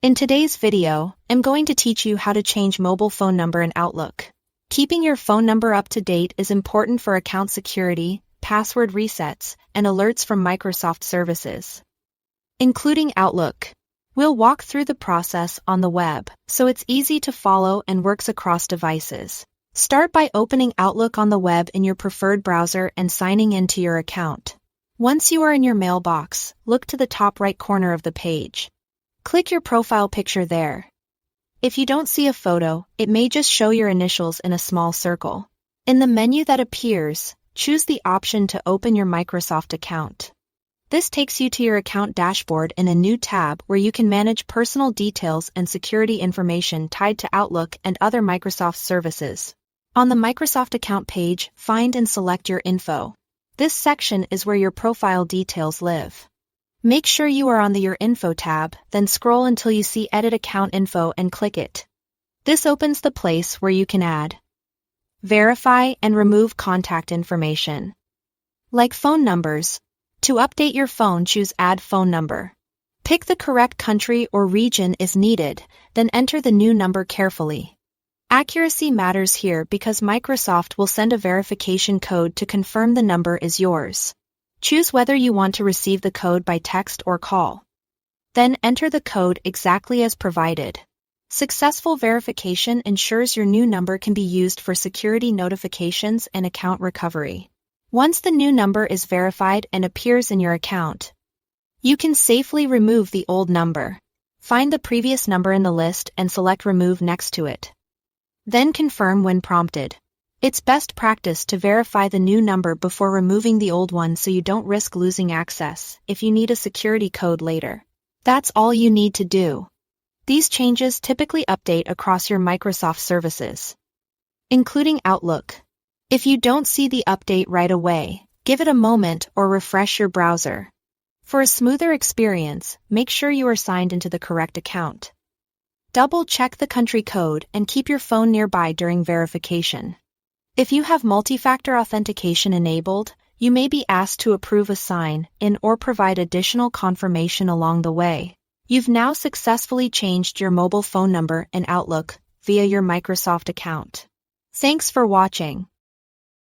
In today's video, I'm going to teach you how to change mobile phone number in Outlook. Keeping your phone number up to date is important for account security, password resets, and alerts from Microsoft services, including Outlook. We'll walk through the process on the web, so it's easy to follow and works across devices. Start by opening Outlook on the web in your preferred browser and signing into your account. Once you are in your mailbox, look to the top right corner of the page. Click your profile picture there. If you don't see a photo, it may just show your initials in a small circle. In the menu that appears, choose the option to open your Microsoft account. This takes you to your account dashboard in a new tab where you can manage personal details and security information tied to Outlook and other Microsoft services. On the Microsoft account page, find and select your info. This section is where your profile details live. Make sure you are on the Your Info tab, then scroll until you see Edit Account Info and click it. This opens the place where you can add, verify, and remove contact information, like phone numbers. To update your phone, choose Add Phone Number. Pick the correct country or region is needed, then enter the new number carefully. Accuracy matters here because Microsoft will send a verification code to confirm the number is yours. Choose whether you want to receive the code by text or call. Then enter the code exactly as provided. Successful verification ensures your new number can be used for security notifications and account recovery. Once the new number is verified and appears in your account, you can safely remove the old number. Find the previous number in the list and select Remove next to it. Then confirm when prompted. It's best practice to verify the new number before removing the old one so you don't risk losing access if you need a security code later. That's all you need to do. These changes typically update across your Microsoft services, including Outlook. If you don't see the update right away, give it a moment or refresh your browser. For a smoother experience, make sure you are signed into the correct account. Double-check the country code and keep your phone nearby during verification. If you have multi-factor authentication enabled, you may be asked to approve a sign-in or provide additional confirmation along the way. You've now successfully changed your mobile phone number in Outlook via your Microsoft account. Thanks for watching.